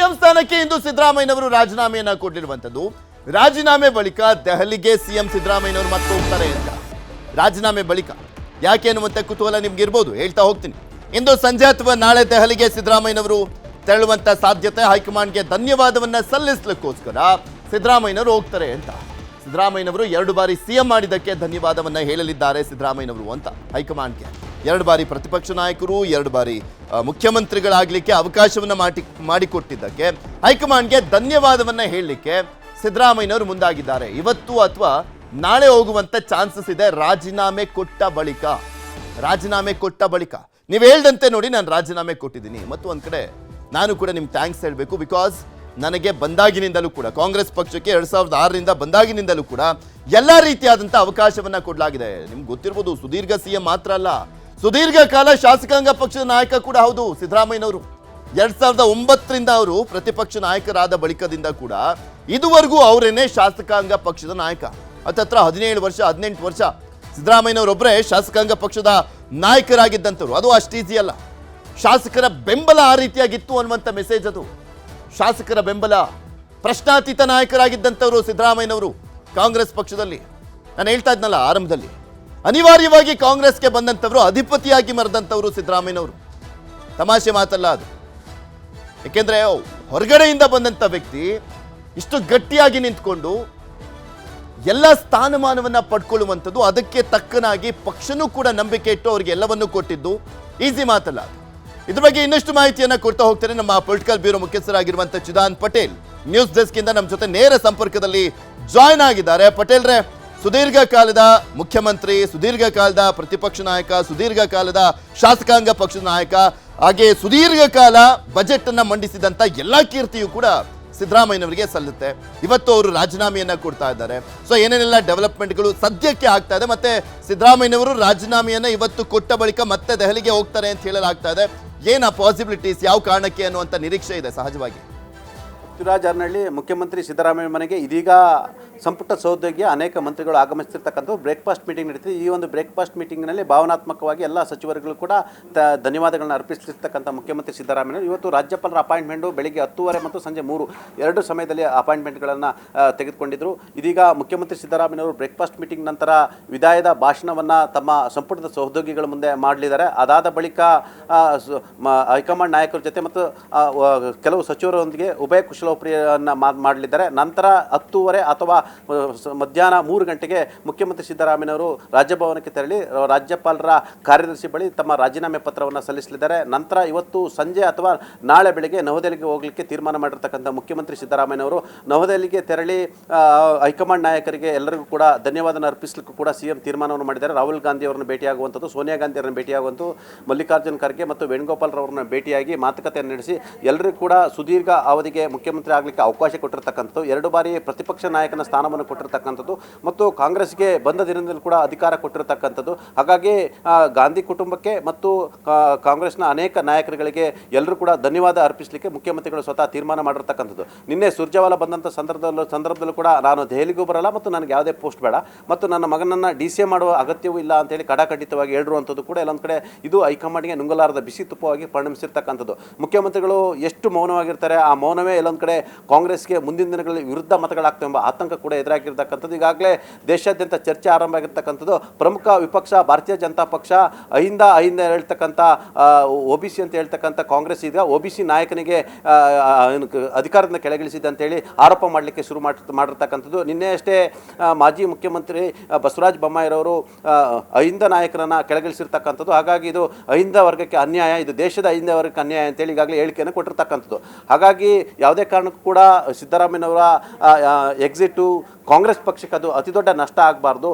CM ಸ್ಥಾನಕ್ಕೆ ಇಂದು ಸಿದ್ದರಾಮಯ್ಯನವರು ರಾಜೀನಾಮೆಯನ್ನ ಕೊಟ್ಟಿರುವಂತದ್ದು. ರಾಜೀನಾಮೆ ಬಳಿಕ ದೆಹಲಿಗೆ ಸಿಎಂ ಸಿದ್ದರಾಮಯ್ಯನವರು ಮತ್ತೆ ಹೋಗ್ತಾರೆ ಅಂತ. ರಾಜೀನಾಮೆ ಬಳಿಕ ಯಾಕೆ ಅನ್ನುವಂಥ ಕುತೂಹಲ ನಿಮ್ಗೆ ಇರ್ಬೋದು, ಹೇಳ್ತಾ ಹೋಗ್ತೀನಿ. ಇಂದು ಸಂಜೆ ಅಥವಾ ನಾಳೆ ದೆಹಲಿಗೆ ಸಿದ್ದರಾಮಯ್ಯನವರು ತೆರಳುವಂತ ಸಾಧ್ಯತೆ. ಹೈಕಮಾಂಡ್ಗೆ ಧನ್ಯವಾದವನ್ನ ಸಲ್ಲಿಸಲಿಕ್ಕೋಸ್ಕರ ಸಿದ್ದರಾಮಯ್ಯನವರು ಹೋಗ್ತಾರೆ ಅಂತ. ಸಿದ್ದರಾಮಯ್ಯನವರು 2 ಬಾರಿ ಸಿಎಂ ಮಾಡಿದ್ದಕ್ಕೆ ಧನ್ಯವಾದವನ್ನ ಹೇಳಲಿದ್ದಾರೆ ಸಿದ್ದರಾಮಯ್ಯನವರು ಅಂತ ಹೈಕಮಾಂಡ್ಗೆ. 2 ಬಾರಿ ಪ್ರತಿಪಕ್ಷ ನಾಯಕರು, 2 ಬಾರಿ ಮುಖ್ಯಮಂತ್ರಿಗಳಾಗಲಿಕ್ಕೆ ಅವಕಾಶವನ್ನ ಮಾಡಿಕೊಟ್ಟಿದ್ದಕ್ಕೆ ಹೈಕಮಾಂಡ್ಗೆ ಧನ್ಯವಾದವನ್ನ ಹೇಳಲಿಕ್ಕೆ ಸಿದ್ದರಾಮಯ್ಯನವರು ಮುಂದಾಗಿದ್ದಾರೆ. ಇವತ್ತು ಅಥವಾ ನಾಳೆ ಹೋಗುವಂತ ಚಾನ್ಸಸ್ ಇದೆ ರಾಜೀನಾಮೆ ಕೊಟ್ಟ ಬಳಿಕ. ರಾಜೀನಾಮೆ ಕೊಟ್ಟ ಬಳಿಕ ನೀವು ಹೇಳ್ದಂತೆ ನೋಡಿ, ನಾನು ರಾಜೀನಾಮೆ ಕೊಟ್ಟಿದ್ದೀನಿ. ಮತ್ತು ಒಂದ್ ಕಡೆ ನಾನು ಕೂಡ ನಿಮ್ಗೆ ಥ್ಯಾಂಕ್ಸ್ ಹೇಳಬೇಕು. ಬಿಕಾಸ್ ನನಗೆ ಬಂದಾಗಿನಿಂದಲೂ ಕೂಡ ಕಾಂಗ್ರೆಸ್ ಪಕ್ಷಕ್ಕೆ 2006ರಿಂದ ಬಂದಾಗಿನಿಂದಲೂ ಕೂಡ ಎಲ್ಲ ರೀತಿಯಾದಂಥ ಅವಕಾಶವನ್ನ ಕೊಡಲಾಗಿದೆ. ನಿಮ್ಗೆ ಗೊತ್ತಿರ್ಬೋದು, ಸುದೀರ್ಘ ಸಿಎಂ ಮಾತ್ರ ಅಲ್ಲ, ಸುದೀರ್ಘ ಕಾಲ ಶಾಸಕಾಂಗ ಪಕ್ಷದ ನಾಯಕ ಕೂಡ ಹೌದು ಸಿದ್ದರಾಮಯ್ಯನವರು. 2009ರಿಂದ ಅವರು ಪ್ರತಿಪಕ್ಷ ನಾಯಕರಾದ ಬಳಿಕದಿಂದ ಕೂಡ ಇದುವರೆಗೂ ಅವರೇನೆ ಶಾಸಕಾಂಗ ಪಕ್ಷದ ನಾಯಕ. ಹತ್ತತ್ರ 17 ವರ್ಷ 18 ವರ್ಷ ಸಿದ್ದರಾಮಯ್ಯನವರೊಬ್ಬರೇ ಶಾಸಕಾಂಗ ಪಕ್ಷದ ನಾಯಕರಾಗಿದ್ದಂಥವ್ರು. ಅದು ಅಷ್ಟು ಈಸಿ ಅಲ್ಲ. ಶಾಸಕರ ಬೆಂಬಲ ಆ ರೀತಿಯಾಗಿತ್ತು ಅನ್ನುವಂಥ ಮೆಸೇಜ್ ಅದು. ಶಾಸಕರ ಬೆಂಬಲ, ಪ್ರಶ್ನಾತೀತ ನಾಯಕರಾಗಿದ್ದಂಥವ್ರು ಸಿದ್ದರಾಮಯ್ಯನವರು ಕಾಂಗ್ರೆಸ್ ಪಕ್ಷದಲ್ಲಿ. ನಾನು ಹೇಳ್ತಾ ಇದ್ನಲ್ಲ ಆರಂಭದಲ್ಲಿ, ಅನಿವಾರ್ಯವಾಗಿ ಕಾಂಗ್ರೆಸ್ಗೆ ಬಂದಂಥವ್ರು, ಅಧಿಪತಿಯಾಗಿ ಮರೆದಂಥವ್ರು ಸಿದ್ದರಾಮಯ್ಯನವರು. ತಮಾಷೆ ಮಾತಲ್ಲ ಅದು. ಯಾಕೆಂದ್ರೆ ಹೊರಗಡೆಯಿಂದ ಬಂದಂಥ ವ್ಯಕ್ತಿ ಇಷ್ಟು ಗಟ್ಟಿಯಾಗಿ ನಿಂತ್ಕೊಂಡು ಎಲ್ಲ ಸ್ಥಾನಮಾನವನ್ನ ಪಡ್ಕೊಳ್ಳುವಂಥದ್ದು, ಅದಕ್ಕೆ ತಕ್ಕನಾಗಿ ಪಕ್ಷನೂ ಕೂಡ ನಂಬಿಕೆ ಇಟ್ಟು ಅವ್ರಿಗೆ ಎಲ್ಲವನ್ನೂ ಕೊಟ್ಟಿದ್ದು ಈಸಿ ಮಾತಲ್ಲ ಅದು. ಇದ್ರ ಬಗ್ಗೆ ಇನ್ನಷ್ಟು ಮಾಹಿತಿಯನ್ನ ಕೊಡ್ತಾ ಹೋಗ್ತಾರೆ ನಮ್ಮ ಪೊಲಿಟಿಕಲ್ ಬ್ಯೂರೋ ಮುಖ್ಯಸ್ಥರಾಗಿರುವಂತಹ ಚಿದಾನ್ ಪಟೇಲ್. ನ್ಯೂಸ್ ಡೆಸ್ಕ್ ಇಂದ ನಮ್ಮ ಜೊತೆ ನೇರ ಸಂಪರ್ಕದಲ್ಲಿ ಜಾಯ್ನ್ ಆಗಿದ್ದಾರೆ. ಪಟೇಲ್ರೆ, ಸುದೀರ್ಘ ಕಾಲದ ಮುಖ್ಯಮಂತ್ರಿ, ಸುದೀರ್ಘ ಕಾಲದ ಪ್ರತಿಪಕ್ಷ ನಾಯಕ, ಸುದೀರ್ಘ ಕಾಲದ ಶಾಸಕಾಂಗ ಪಕ್ಷದ ನಾಯಕ, ಹಾಗೆ ಸುದೀರ್ಘ ಕಾಲ ಬಜೆಟ್ ಅನ್ನ ಮಂಡಿಸಿದಂತ ಎಲ್ಲಾ ಕೀರ್ತಿಯೂ ಕೂಡ ಸಿದ್ದರಾಮಯ್ಯನವರಿಗೆ ಸಲ್ಲುತ್ತೆ. ಇವತ್ತು ಅವರು ರಾಜೀನಾಮೆಯನ್ನ ಕೊಡ್ತಾ ಇದ್ದಾರೆ. ಸೊ ಏನೇನೆಲ್ಲ ಡೆವಲಪ್ಮೆಂಟ್ಗಳು ಸದ್ಯಕ್ಕೆ ಆಗ್ತಾ ಇದೆ, ಮತ್ತೆ ಸಿದ್ದರಾಮಯ್ಯನವರು ರಾಜೀನಾಮೆಯನ್ನ ಇವತ್ತು ಕೊಟ್ಟ ಬಳಿಕ ಮತ್ತೆ ದೆಹಲಿಗೆ ಹೋಗ್ತಾರೆ ಅಂತ ಹೇಳಲಾಗ್ತಾ ಇದೆ. ಏನ ಪಾಸಿಬಿಲಿಟೀಸ್, ಯಾವ ಕಾರಣಕ್ಕೆ ಅನ್ನುವಂಥ ನಿರೀಕ್ಷೆ ಇದೆ ಸಹಜವಾಗಿ? ಪೃಥ್ವಿರಾಜ್ ಹಾರನಹಳ್ಳಿ, ಮುಖ್ಯಮಂತ್ರಿ ಸಿದ್ದರಾಮಯ್ಯ ಮನೆಗೆ ಇದೀಗ ಸಂಪುಟ ಸಹೋದ್ಯೋಗಿಯ ಅನೇಕ ಮಂತ್ರಿಗಳು ಆಗಮಿಸ್ತಿರ್ತಕ್ಕಂಥ ಬ್ರೇಕ್ಫಾಸ್ಟ್ ಮೀಟಿಂಗ್ ನಡೀತಿದೆ. ಈ ಒಂದು ಬ್ರೇಕ್ಫಾಸ್ಟ್ ಮೀಟಿಂಗ್ನಲ್ಲಿ ಭಾವನಾತ್ಮಕವಾಗಿ ಎಲ್ಲ ಸಚಿವರುಗಳು ಕೂಡ ಧನ್ಯವಾದಗಳನ್ನ ಅರ್ಪಿಸಲಿರ್ತಕ್ಕಂಥ ಮುಖ್ಯಮಂತ್ರಿ ಸಿದ್ದರಾಮಯ್ಯ ಇವತ್ತು ರಾಜ್ಯಪಾಲರ ಅಪಾಯಿಂಟ್ಮೆಂಟು ಬೆಳಿಗ್ಗೆ 10:30 ಮತ್ತು ಸಂಜೆ 3 2 ಸಮಯದಲ್ಲಿ ಅಪಾಯಿಂಟ್ಮೆಂಟ್ಗಳನ್ನು ತೆಗೆದುಕೊಂಡಿದ್ದರು. ಇದೀಗ ಮುಖ್ಯಮಂತ್ರಿ ಸಿದ್ದರಾಮಯ್ಯವರು ಬ್ರೇಕ್ಫಾಸ್ಟ್ ಮೀಟಿಂಗ್ ನಂತರ ವಿದಾಯದ ಭಾಷಣವನ್ನು ತಮ್ಮ ಸಂಪುಟದ ಸಹೋದ್ಯೋಗಿಗಳ ಮುಂದೆ ಮಾಡಲಿದ್ದಾರೆ. ಅದಾದ ಬಳಿಕ ಹೈಕಮಾಂಡ್ ನಾಯಕರ ಜೊತೆ ಮತ್ತು ಕೆಲವು ಸಚಿವರೊಂದಿಗೆ ಉಭಯ ಕುಶಲೋಪರಿಯನ್ನು ಮಾಡಲಿದ್ದಾರೆ. ನಂತರ 10:30 ಅಥವಾ ಮಧ್ಯಾಹ್ನ 3 ಗಂಟೆಗೆ ಮುಖ್ಯಮಂತ್ರಿ ಸಿದ್ದರಾಮಯ್ಯನವರು ರಾಜಭವನಕ್ಕೆ ತೆರಳಿ ರಾಜ್ಯಪಾಲರ ಕಾರ್ಯದರ್ಶಿ ಬಳಿ ತಮ್ಮ ರಾಜೀನಾಮೆ ಪತ್ರವನ್ನು ಸಲ್ಲಿಸಲಿದ್ದಾರೆ. ನಂತರ ಇವತ್ತು ಸಂಜೆ ಅಥವಾ ನಾಳೆ ಬೆಳಗ್ಗೆ ನವದೆಹಲಿಗೆ ಹೋಗಲಿಕ್ಕೆ ತೀರ್ಮಾನ ಮಾಡಿರ್ತಕ್ಕಂಥ ಮುಖ್ಯಮಂತ್ರಿ ಸಿದ್ದರಾಮಯ್ಯನವರು ನವದೆಹಲಿಗೆ ತೆರಳಿ ಹೈಕಮಾಂಡ್ ನಾಯಕರಿಗೆ ಎಲ್ಲರಿಗೂ ಕೂಡ ಧನ್ಯವಾದನ ಅರ್ಪಿಸಲಿಕ್ಕೂ ಕೂಡ ಸಿಎಂ ತೀರ್ಮಾನವನ್ನು ಮಾಡಿದ್ದಾರೆ. ರಾಹುಲ್ ಗಾಂಧಿ ಅವರನ್ನು ಭೇಟಿಯಾಗುವಂಥದ್ದು, ಸೋನಿಯಾ ಗಾಂಧಿ ಅವರನ್ನು ಭೇಟಿಯಾಗುವಂಥದ್ದು, ಮಲ್ಲಿಕಾರ್ಜುನ್ ಖರ್ಗೆ ಮತ್ತು ವೇಣುಗೋಪಾಲ್ ಅವರನ್ನು ಭೇಟಿಯಾಗಿ ಮಾತುಕತೆಯನ್ನು ನಡೆಸಿ ಎಲ್ಲರಿಗೂ ಕೂಡ ಸುದೀರ್ಘ ಅವಧಿಗೆ ಮುಖ್ಯಮಂತ್ರಿ ಆಗಲಿಕ್ಕೆ ಅವಕಾಶ ಕೊಟ್ಟಿರ್ತಕ್ಕಂಥದ್ದು, 2 ಬಾರಿ ಪ್ರತಿಪಕ್ಷ ನಾಯಕನ ಸ್ಥಾನವನ್ನು ಕೊಟ್ಟಿರ್ತಕ್ಕಂಥದ್ದು ಮತ್ತು ಕಾಂಗ್ರೆಸ್ಗೆ ಬಂದ ದಿನದಲ್ಲಿ ಕೂಡ ಅಧಿಕಾರ ಕೊಟ್ಟಿರತಕ್ಕಂಥದ್ದು. ಹಾಗಾಗಿ ಗಾಂಧಿ ಕುಟುಂಬಕ್ಕೆ ಮತ್ತು ಕಾಂಗ್ರೆಸ್ನ ಅನೇಕ ನಾಯಕರುಗಳಿಗೆ ಎಲ್ಲರೂ ಕೂಡ ಧನ್ಯವಾದ ಅರ್ಪಿಸಲಿಕ್ಕೆ ಮುಖ್ಯಮಂತ್ರಿಗಳು ಸ್ವತಃ ತೀರ್ಮಾನ ಮಾಡಿರ್ತಕ್ಕಂಥದ್ದು. ನಿನ್ನೆ ಸುರ್ಜೇವಾಲಾ ಬಂದಂಥ ಸಂದರ್ಭದಲ್ಲೂ ಕೂಡ ನಾನು ದೆಹಲಿಗೂ ಬರಲ್ಲ ಮತ್ತು ನನಗೆ ಯಾವುದೇ ಪೋಸ್ಟ್ ಬೇಡ ಮತ್ತು ನನ್ನ ಮಗನನ್ನು DCA ಮಾಡುವ ಅಗತ್ಯವೂ ಇಲ್ಲ ಅಂತೇಳಿ ಕಡಾಖಂಡಿತವಾಗಿ ಹೇಳಿರುವಂಥದ್ದು ಕೂಡ ಎಲ್ಲೊಂದು ಕಡೆ ಇದು ಹೈಕಮಾಂಡ್ಗೆ ನುಂಗಲಾರದ ಬಿಸಿ ತುಪ್ಪವಾಗಿ ಪರಿಣಮಿಸಿರ್ತಕ್ಕಂಥದ್ದು. ಮುಖ್ಯಮಂತ್ರಿಗಳು ಎಷ್ಟು ಮೌನವಾಗಿರ್ತಾರೆ, ಆ ಮೌನವೇ ಎಲ್ಲೊಂದು ಕಡೆ ಕಾಂಗ್ರೆಸ್ಗೆ ಮುಂದಿನ ದಿನಗಳಲ್ಲಿ ವಿರುದ್ಧ ಮತಗಳಾಗ್ತವೆ ಎಂಬ ಆತಂಕ ಕೂಡ ಎದುರಾಗಿರ್ತಕ್ಕಂಥದ್ದು. ಈಗಾಗಲೇ ದೇಶಾದ್ಯಂತ ಚರ್ಚೆ ಆರಂಭ ಆಗಿರ್ತಕ್ಕಂಥದ್ದು. ಪ್ರಮುಖ ವಿಪಕ್ಷ ಭಾರತೀಯ ಜನತಾ ಪಕ್ಷ ಅಹಿಂದ ಹೇಳ್ತಕ್ಕಂಥ OBC ಅಂತ ಹೇಳ್ತಕ್ಕಂಥ ಕಾಂಗ್ರೆಸ್ ಈಗ OBC ನಾಯಕನಿಗೆ ಅಧಿಕಾರದಿಂದ ಕೆಳಗಿಳಿಸಿದೆ ಅಂತೇಳಿ ಆರೋಪ ಮಾಡಲಿಕ್ಕೆ ಶುರು ಮಾಡಿರ್ತಕ್ಕಂಥದ್ದು. ನಿನ್ನೆ ಅಷ್ಟೇ ಮಾಜಿ ಮುಖ್ಯಮಂತ್ರಿ ಬಸವರಾಜ ಬೊಮ್ಮಾಯಿರವರು ಅಹಿಂದ ನಾಯಕರನ್ನು ಕೆಳಗಿಳಿಸಿರ್ತಕ್ಕಂಥದ್ದು. ಹಾಗಾಗಿ ಇದು ಅಹಿಂದ ವರ್ಗಕ್ಕೆ ಅನ್ಯಾಯ, ಇದು ದೇಶದ ಅಹಿಂದ ವರ್ಗಕ್ಕೆ ಅನ್ಯಾಯ ಅಂತೇಳಿ ಈಗಾಗಲೇ ಹೇಳಿಕೆಯನ್ನು ಕೊಟ್ಟಿರ್ತಕ್ಕಂಥದ್ದು. ಹಾಗಾಗಿ ಯಾವುದೇ ಕಾರಣಕ್ಕೂ ಕೂಡ ಸಿದ್ದರಾಮಯ್ಯನವರ ಎಕ್ಸಿಟು ಕಾಂಗ್ರೆಸ್ ಪಕ್ಷಕ್ಕೆ ಅದು ಅತಿ ದೊಡ್ಡ ನಷ್ಟ ಆಗಬಾರ್ದು.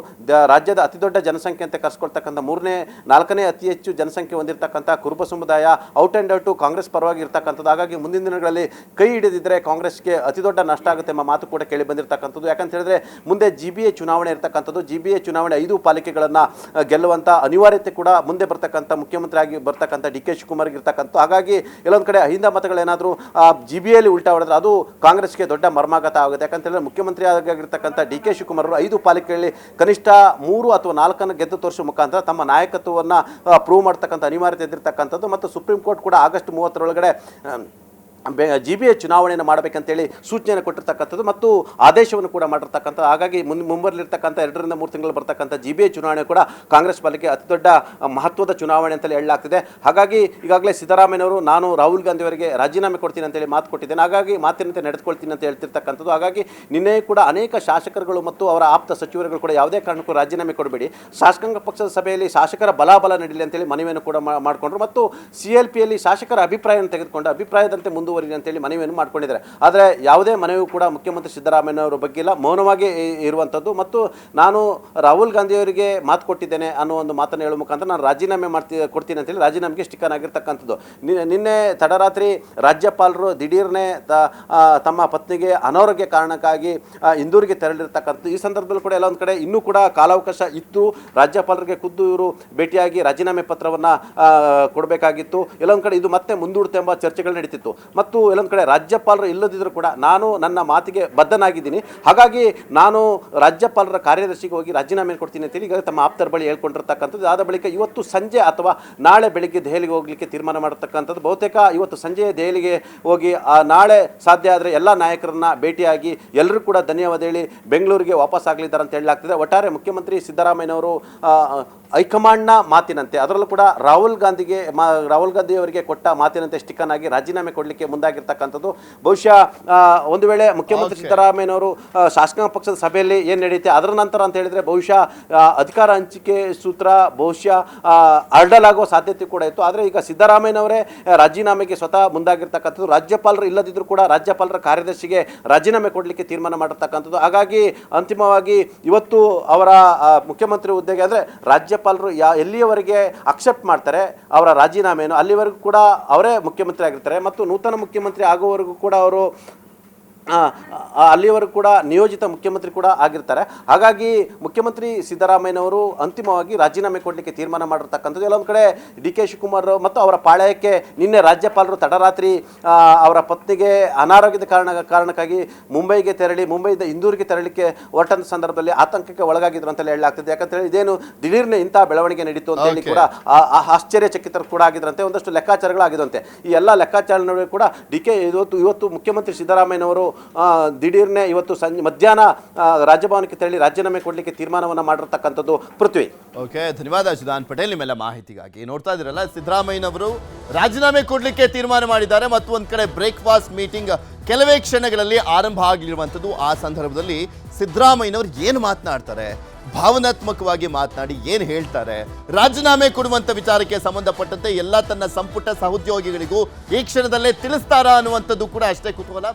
ರಾಜ್ಯದ ಅತಿ ದೊಡ್ಡ ಜನಸಂಖ್ಯೆ ಅಂತ ಕರೆಸ್ಕೊಳ್ತಕ್ಕಂಥ 3ನೇ 4ನೇ ಅತಿ ಹೆಚ್ಚು ಜನಸಂಖ್ಯೆ ಹೊಂದಿರತಕ್ಕಂಥ ಕುರುಬ ಸಮುದಾಯ ಔಟ್ ಆ್ಯಂಡ್ ಔಟು ಕಾಂಗ್ರೆಸ್ ಪರವಾಗಿ ಇರ್ತಕ್ಕಂಥದ್ದು. ಹಾಗಾಗಿ ಮುಂದಿನ ದಿನಗಳಲ್ಲಿ ಕೈ ಹಿಡಿದಿದ್ದರೆ ಕಾಂಗ್ರೆಸ್ಗೆ ಅತಿ ದೊಡ್ಡ ನಷ್ಟ ಆಗುತ್ತೆ ಎಂಬ ಮಾತು ಕೂಡ ಕೇಳಿ ಬಂದಿರತಕ್ಕಂಥದ್ದು. ಯಾಕಂತ ಹೇಳಿದ್ರೆ ಮುಂದೆ GBA ಚುನಾವಣೆ ಇರ್ತಕ್ಕಂಥದ್ದು. GBA ಚುನಾವಣೆ 5 ಪಾಲಿಕೆಗಳನ್ನು ಗೆಲ್ಲುವಂಥ ಅನಿವಾರ್ಯತೆ ಕೂಡ ಮುಂದೆ ಬರ್ತಕ್ಕಂಥ ಮುಖ್ಯಮಂತ್ರಿ ಆಗಿ ಬರ್ತಕ್ಕಂಥ DK ಶಿವಕುಮಾರ್ಗೆ ಇರ್ತಕ್ಕಂಥ. ಹಾಗಾಗಿ ಎಲ್ಲೊಂದು ಕಡೆ ಅಹಿಂದ ಮತಗಳೇನಾದರೂ GBAಯಲ್ಲಿ ಉಲ್ಟಾ ಹೊಡೆದ್ರೆ ಅದು ಕಾಂಗ್ರೆಸ್ಗೆ ದೊಡ್ಡ ಮರ್ಮಾಘಾತ ಆಗುತ್ತೆ. ಯಾಕಂತ ಹೇಳಿದ್ರೆ ಮುಖ್ಯಮಂತ್ರಿ ಆಗಿರ್ತಕ್ಕಂಥ DK ಶಿವಕುಮಾರ್ ಅವರು 5 ಪಾಲಿಕೆಗಳಲ್ಲಿ ಕನಿಷ್ಠ 3 ಅಥವಾ 4 ಗೆದ್ದು ತೋರಿಸುವ ಮುಖಾಂತರ ತಮ್ಮ ನಾಯಕತ್ವವನ್ನು ಪ್ರೂವ್ ಮಾಡ್ತಕ್ಕಂಥ ಅನಿವಾರ್ಯತೆ ಇದ್ದಿರ್ತಕ್ಕಂಥದ್ದು. ಮತ್ತು ಸುಪ್ರೀಂ ಕೋರ್ಟ್ ಕೂಡ ಆಗಸ್ಟ್ 30 ಒಳಗಡೆ GBA ಚುನಾವಣೆಯನ್ನು ಮಾಡಬೇಕಂತೇಳಿ ಸೂಚನೆಯನ್ನು ಕೊಟ್ಟಿರ್ತಕ್ಕಂಥದ್ದು ಮತ್ತು ಆದೇಶವನ್ನು ಕೂಡ ಮಾಡಿರ್ತಕ್ಕಂಥದ್ದು. ಹಾಗಾಗಿ ಮುಂಬರಲಿರ್ತಕ್ಕಂಥ 2 ರಿಂದ 3 ತಿಂಗಳು ಬರ್ತಕ್ಕಂಥ GBA ಚುನಾವಣೆ ಕೂಡ ಕಾಂಗ್ರೆಸ್ ಪಾಲಿಗೆ ಅತಿ ದೊಡ್ಡ ಮಹತ್ವದ ಚುನಾವಣೆ ಅಂತಲೇ ಹೇಳಲಾಗ್ತಿದೆ. ಹಾಗಾಗಿ ಈಗಾಗಲೇ ಸಿದ್ದರಾಮಯ್ಯನವರು ನಾನು ರಾಹುಲ್ ಗಾಂಧಿ ಅವರಿಗೆ ರಾಜೀನಾಮೆ ಕೊಡ್ತೀನಿ ಅಂತೇಳಿ ಮಾತು ಕೊಟ್ಟಿದ್ದೇನೆ, ಹಾಗಾಗಿ ಮಾತಿನಂತೆ ನಡೆದುಕೊಳ್ತೀನಿ ಅಂತ ಹೇಳ್ತಿರ್ತಕ್ಕಂಥದ್ದು. ಹಾಗಾಗಿ ನಿನ್ನೆ ಕೂಡ ಅನೇಕ ಶಾಸಕರುಗಳು ಮತ್ತು ಅವರ ಆಪ್ತ ಸಚಿವರುಗಳು ಕೂಡ ಯಾವುದೇ ಕಾರಣಕ್ಕೂ ರಾಜೀನಾಮೆ ಕೊಡಬೇಡಿ, ಶಾಸಕಾಂಗ ಪಕ್ಷದ ಸಭೆಯಲ್ಲಿ ಶಾಸಕರ ಬಲಾಬಲ ನಡೀಲಿ ಅಂತೇಳಿ ಮನವಿಯನ್ನು ಕೂಡ ಮಾಡಿಕೊಂಡ್ರು ಮತ್ತು CLPಯಲ್ಲಿ ಶಾಸಕರ ಅಭಿಪ್ರಾಯವನ್ನು ತೆಗೆದುಕೊಂಡು ಅಭಿಪ್ರಾಯದಂತೆ ಮುಂದುವರಿಲಿ ಅಂತೇಳಿ ಮನವಿಯನ್ನು ಮಾಡ್ಕೊಂಡಿದ್ದಾರೆ. ಆದರೆ ಯಾವುದೇ ಮನವಿ ಕೂಡ ಮುಖ್ಯಮಂತ್ರಿ ಸಿದ್ದರಾಮಯ್ಯನವರ ಬಗ್ಗೆ ಇಲ್ಲ, ಮೌನವಾಗಿ ಇರುವಂಥದ್ದು. ಮತ್ತು ನಾನು ರಾಹುಲ್ ಗಾಂಧಿಯವರಿಗೆ ಮಾತು ಕೊಟ್ಟಿದ್ದೇನೆ ಅನ್ನೋ ಒಂದು ಮಾತನ್ನು ಹೇಳುವ ಮುಖಾಂತರ ನಾನು ರಾಜೀನಾಮೆ ಕೊಡ್ತೀನಿ ಅಂತೇಳಿ ರಾಜೀನಾಮೆಗೆ ಸ್ಟಿಕ್ಕನ್ ಆಗಿರ್ತಕ್ಕಂಥದ್ದು. ನಿನ್ನೆ ತಡರಾತ್ರಿ ರಾಜ್ಯಪಾಲರು ದಿಢೀರ್ನೆ ತಮ್ಮ ಪತ್ನಿಗೆ ಅನಾರೋಗ್ಯ ಕಾರಣಕ್ಕಾಗಿ ಇಂದೂರಿಗೆ ತೆರಳಿರ್ತಕ್ಕಂಥದ್ದು. ಈ ಸಂದರ್ಭದಲ್ಲಿ ಕೂಡ ಎಲ್ಲ ಒಂದು ಕಡೆ ಇನ್ನೂ ಕೂಡ ಕಾಲಾವಕಾಶ ಇತ್ತು, ರಾಜ್ಯಪಾಲರಿಗೆ ಖುದ್ದು ಇವರು ಭೇಟಿಯಾಗಿ ರಾಜೀನಾಮೆ ಪತ್ರವನ್ನು ಕೊಡಬೇಕಾಗಿತ್ತು. ಎಲ್ಲೊಂದು ಕಡೆ ಇದು ಮತ್ತೆ ಮುಂದೂಡುತ್ತೆ ಎಂಬ ಚರ್ಚೆಗಳು ನಡೀತಿತ್ತು. ಮತ್ತು ಎಲ್ಲೊಂದು ಕಡೆ ರಾಜ್ಯಪಾಲರು ಇಲ್ಲದಿದ್ದರೂ ಕೂಡ ನಾನು ನನ್ನ ಮಾತಿಗೆ ಬದ್ಧನಾಗಿದ್ದೀನಿ, ಹಾಗಾಗಿ ನಾನು ರಾಜ್ಯಪಾಲರ ಕಾರ್ಯದರ್ಶಿಗೆ ಹೋಗಿ ರಾಜೀನಾಮೆ ಕೊಡ್ತೀನಿ ಅಂತೇಳಿ ಈಗ ತಮ್ಮ ಆಪ್ತರ ಬಳಿ ಹೇಳ್ಕೊಂಡಿರ್ತಕ್ಕಂಥದ್ದು. ಆದ ಬಳಿಕ ಇವತ್ತು ಸಂಜೆ ಅಥವಾ ನಾಳೆ ಬೆಳಿಗ್ಗೆ ದೆಹಲಿಗೆ ಹೋಗಲಿಕ್ಕೆ ತೀರ್ಮಾನ ಮಾಡಿರ್ತಕ್ಕಂಥದ್ದು. ಬಹುತೇಕ ಇವತ್ತು ಸಂಜೆ ದೆಹಲಿಗೆ ಹೋಗಿ ನಾಳೆ ಸಾಧ್ಯ ಆದರೆ ಎಲ್ಲ ನಾಯಕರನ್ನ ಭೇಟಿಯಾಗಿ ಎಲ್ಲರೂ ಕೂಡ ಧನ್ಯವಾದ ಹೇಳಿ ಬೆಂಗಳೂರಿಗೆ ವಾಪಸ್ ಆಗಲಿದ್ದಾರೆ ಅಂತ ಹೇಳಲಾಗ್ತಿದೆ. ಒಟ್ಟಾರೆ ಮುಖ್ಯಮಂತ್ರಿ ಸಿದ್ದರಾಮಯ್ಯನವರು ಹೈಕಮಾಂಡ್ನ ಮಾತಿನಂತೆ, ಅದರಲ್ಲೂ ಕೂಡ ರಾಹುಲ್ ಗಾಂಧಿ ಅವರಿಗೆ ಕೊಟ್ಟ ಮಾತಿನಂತೆ ಸ್ಟಿಕ್ಕನ್ ಆಗಿ ರಾಜೀನಾಮೆ ಕೊಡಲಿಕ್ಕೆ ಮುಂದಾಗಿರ್ತಕ್ಕಂಥದ್ದು. ಬಹುಶಃ ಒಂದು ವೇಳೆ ಮುಖ್ಯಮಂತ್ರಿ ಸಿದ್ದರಾಮಯ್ಯನವರು ಶಾಸಕಾಂಗ ಪಕ್ಷದ ಸಭೆಯಲ್ಲಿ ಏನು ನಡೆಯುತ್ತೆ ಅದರ ನಂತರ ಅಂತ ಹೇಳಿದರೆ ಬಹುಶಃ ಅಧಿಕಾರ ಹಂಚಿಕೆ ಸೂತ್ರ ಬಹುಶಃ ಅಡ್ಡಲಾಗುವ ಸಾಧ್ಯತೆ ಕೂಡ ಇತ್ತು. ಆದರೆ ಈಗ ಸಿದ್ದರಾಮಯ್ಯನವರೇ ರಾಜೀನಾಮೆಗೆ ಸ್ವತಃ ಮುಂದಾಗಿರ್ತಕ್ಕಂಥದ್ದು. ರಾಜ್ಯಪಾಲರು ಇಲ್ಲದಿದ್ದರೂ ಕೂಡ ರಾಜ್ಯಪಾಲರ ಕಾರ್ಯದರ್ಶಿಗೆ ರಾಜೀನಾಮೆ ಕೊಡಲಿಕ್ಕೆ ತೀರ್ಮಾನ ಮಾಡಿರ್ತಕ್ಕಂಥದ್ದು. ಹಾಗಾಗಿ ಅಂತಿಮವಾಗಿ ಇವತ್ತು ಅವರ ಮುಖ್ಯಮಂತ್ರಿ ಹುದ್ದೆಗೆ ಅಂದರೆ ರಾಜ್ಯಪಾಲರು ಎಲ್ಲಿಯವರೆಗೆ ಅಕ್ಸೆಪ್ಟ್ ಮಾಡ್ತಾರೆ ಅವರ ರಾಜೀನಾಮೆಯನ್ನು ಅಲ್ಲಿವರೆಗೂ ಕೂಡ ಅವರೇ ಮುಖ್ಯಮಂತ್ರಿ ಆಗಿರ್ತಾರೆ ಮತ್ತು ನೂತನ ಮುಖ್ಯಮಂತ್ರಿ ಆಗುವವರೆಗೂ ಕೂಡ ಅವರು ಅಲ್ಲಿವರೆಗೂ ಕೂಡ ನಿಯೋಜಿತ ಮುಖ್ಯಮಂತ್ರಿ ಕೂಡ ಆಗಿರ್ತಾರೆ. ಹಾಗಾಗಿ ಮುಖ್ಯಮಂತ್ರಿ ಸಿದ್ದರಾಮಯ್ಯನವರು ಅಂತಿಮವಾಗಿ ರಾಜೀನಾಮೆ ಕೊಡಲಿಕ್ಕೆ ತೀರ್ಮಾನ ಮಾಡಿರ್ತಕ್ಕಂಥದ್ದು. ಎಲ್ಲೊಂದು ಕಡೆ DK ಶಿವಕುಮಾರ್ ಮತ್ತು ಅವರ ಪಾಳ್ಯಕ್ಕೆ ನಿನ್ನೆ ರಾಜ್ಯಪಾಲರು ತಡರಾತ್ರಿ ಅವರ ಪತ್ನಿಗೆ ಅನಾರೋಗ್ಯದ ಕಾರಣಕ್ಕಾಗಿ ಮುಂಬೈಗೆ ತೆರಳಿ ಮುಂಬೈಯಿಂದ ಇಂದೂರಿಗೆ ತೆರಳಿಕ್ಕೆ ಹೊರಟಂತ ಸಂದರ್ಭದಲ್ಲಿ ಆತಂಕಕ್ಕೆ ಒಳಗಾಗಿದ್ರು ಅಂತಲೇ ಹೇಳಲಾಗ್ತದೆ. ಯಾಕಂತೇಳಿ ಇದೇನು ದಿಢೀರ್ನೆ ಇಂಥ ಬೆಳವಣಿಗೆ ನಡೀತು ಅಂತೇಳಿ ಕೂಡ ಆಶ್ಚರ್ಯಚಕಿತರು ಕೂಡ ಆಗಿದ್ರಂತೆ, ಒಂದಷ್ಟು ಲೆಕ್ಕಾಚಾರಗಳಾಗಿದ್ದಂತೆ. ಈ ಎಲ್ಲ ಲೆಕ್ಕಾಚಾರ ನಡುವೆ ಕೂಡ ಇವತ್ತು ಮುಖ್ಯಮಂತ್ರಿ ಸಿದ್ದರಾಮಯ್ಯನವರು ದಿಢೀರ್ನೆ ಇವತ್ತು ಮಧ್ಯಾಹ್ನ ರಾಜಭವನಕ್ಕೆ ತೆರಳಿ ರಾಜೀನಾಮೆ ಕೊಡಲಿಕ್ಕೆ ತೀರ್ಮಾನವನ್ನು ಮಾಡಿರ್ತಕ್ಕಂಥದ್ದು. ಪೃಥ್ವಿ. ಓಕೆ, ಧನ್ಯವಾದ ಸುಧಾನ್ ಪಟೇಲ್ ನಿಮ್ಮೆಲ್ಲ ಮಾಹಿತಿಗಾಗಿ. ನೋಡ್ತಾ ಇದ್ದೀರಲ್ಲ, ಸಿದ್ದರಾಮಯ್ಯನವರು ರಾಜೀನಾಮೆ ಕೊಡಲಿಕ್ಕೆ ತೀರ್ಮಾನ ಮಾಡಿದ್ದಾರೆ ಮತ್ತು ಒಂದ್ ಕಡೆ ಬ್ರೇಕ್ಫಾಸ್ಟ್ ಮೀಟಿಂಗ್ ಕೆಲವೇ ಕ್ಷಣಗಳಲ್ಲಿ ಆರಂಭ ಆಗಲಿರುವಂಥದ್ದು. ಆ ಸಂದರ್ಭದಲ್ಲಿ ಸಿದ್ದರಾಮಯ್ಯನವರು ಏನು ಮಾತನಾಡ್ತಾರೆ, ಭಾವನಾತ್ಮಕವಾಗಿ ಮಾತನಾಡಿ ಏನು ಹೇಳ್ತಾರೆ, ರಾಜೀನಾಮೆ ಕೊಡುವಂತ ವಿಚಾರಕ್ಕೆ ಸಂಬಂಧಪಟ್ಟಂತೆ ಎಲ್ಲ ತನ್ನ ಸಂಪುಟ ಸಹೋದ್ಯೋಗಿಗಳಿಗೂ ಈ ಕ್ಷಣದಲ್ಲೇ ತಿಳಿಸ್ತಾರಾ ಅನ್ನುವಂಥದ್ದು ಕೂಡ ಅಷ್ಟೇ ಕುತೂಹಲ.